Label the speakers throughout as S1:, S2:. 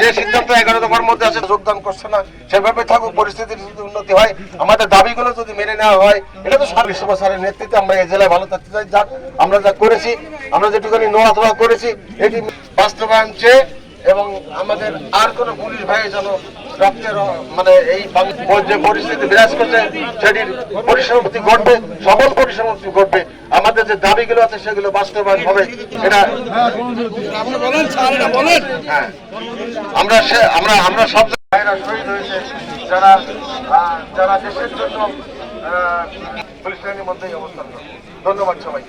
S1: যে সিদ্ধান্ত 11 দফার মধ্যে আছে যোগদান করছে না, সেভাবে থাকুক। পরিস্থিতির যদি উন্নতি হয়, আমাদের দাবিগুলো যদি মেনে নেওয়া হয়, এটা তো বিশ্বনাথ স্যারের নেতৃত্বে আমরা এই জেলায় ভালো থাকতে চাই। যাক, আমরা যা করেছি, আমরা যেটুখানি নোয়া করেছি, এটি বাস্তবায়ন চেয়ে এবং আমাদের আর কোনো পুলিশ ভাই যেন রক্তের মানে এই যে পরিস্থিতি বিরাজ করছে সেটির পরিসমাপ্তি ঘটবে, সফল পরিসমাপ্তি ঘটবে। আমাদের যে দাবিগুলো আছে সেগুলো বাস্তবায়ন হবে। এটা হ্যাঁ, আমরা সব ভাইরা শহীদ হয়েছে, যারা যারা দেশের জন্য পুলিশ বাহিনীর মধ্যেই অবস্থান করে। ধন্যবাদ সবাই।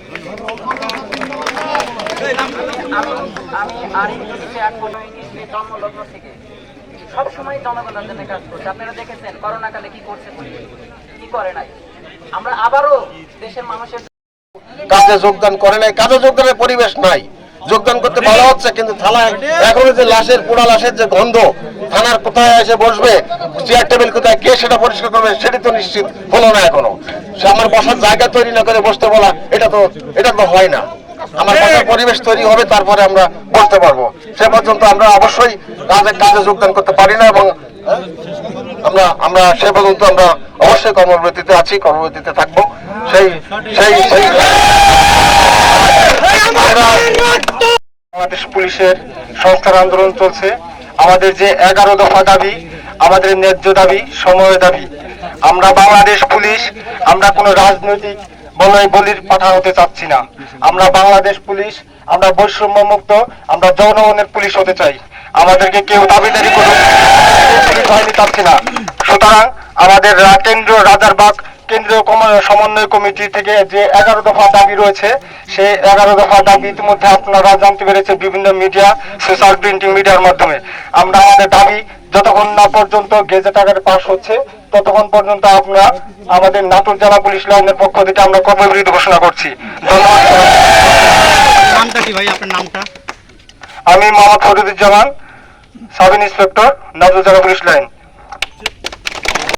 S2: জন্মলগ্ন থেকে সবসময় জনগণের জন্য কাজ করছে। আপনারা দেখেছেন করোনাকালে কি করছে পুলিশ, কি করে নাই। আমরা আবারও দেশের মানুষের
S1: কাজে যোগদান করে নাই, কাজে যোগদানের পরিবেশ নাই। যোগদান করতে ভালো হচ্ছে, কিন্তু থানায় এখনো যে লাশের পোড়া লাশের যে গন্ধ, থানার কোথায় এসে বসবে, চেয়ার টেবিল কোথায়, কে সেটা পরিষ্কার করবে, সেটি তো নিশ্চিত হলো না এখনো। সে আমার বসার জায়গা তৈরি না করে বসতে বলা, এটা তো হয় না। আমার বসার পরিবেশ তৈরি হবে, তারপরে আমরা বসতে পারবো। সে পর্যন্ত আমরা অবশ্যই কাজে যোগদান করতে পারি না এবং আমরা সে পর্যন্ত আমরা অবশ্যই কর্মবিরতিতে আছি, কর্মবিরতিতে থাকবো। সেই সেই সেই বাংলাদেশ পুলিশের সংস্কার আন্দোলন চলছে। আমাদের যে 11 দফা দাবি, আমাদের ন্যায্য দাবি, সময় দাবি। আমরা বাংলাদেশ পুলিশ, আমরা কোনো রাজনৈতিক বলির পাঠা হতে চাচ্ছি না। আমরা বাংলাদেশ পুলিশ, আমরা বৈষম্য মুক্ত, আমরা জনগণের পুলিশ হতে চাই। আমাদেরকে কেউ দাবিদারি করুক হয়নি চাচ্ছি না। সুতরাং আমাদের রাজারবাগ কেন্দ্রীয় সমন্বয় কমিটি থেকে যে 11 দফা দাবি রয়েছে, সেই 11 দফা দাবি ইতিমধ্যে আপনারা জানতে পেরেছে বিভিন্ন মিডিয়া, সোশ্যাল প্রিন্টিং মিডিয়ার মাধ্যমে। আমরা আমাদের দাবি যতক্ষণ না পর্যন্ত গেজেট আকারে পাস হচ্ছে, ততক্ষণ পর্যন্ত আমরা আমাদের নাটোর জেলা পুলিশ লাইনের পক্ষ থেকে আমরা কর্মবিরতি ঘোষণা করছি। ধন্যবাদ।
S3: নামটা কি ভাই, আপনার নামটা?
S1: আমি মোহাম্মদ ফরিদুজ্জামান, সাব ইন্সপেক্টর, নাটোর জেলা পুলিশ লাইন।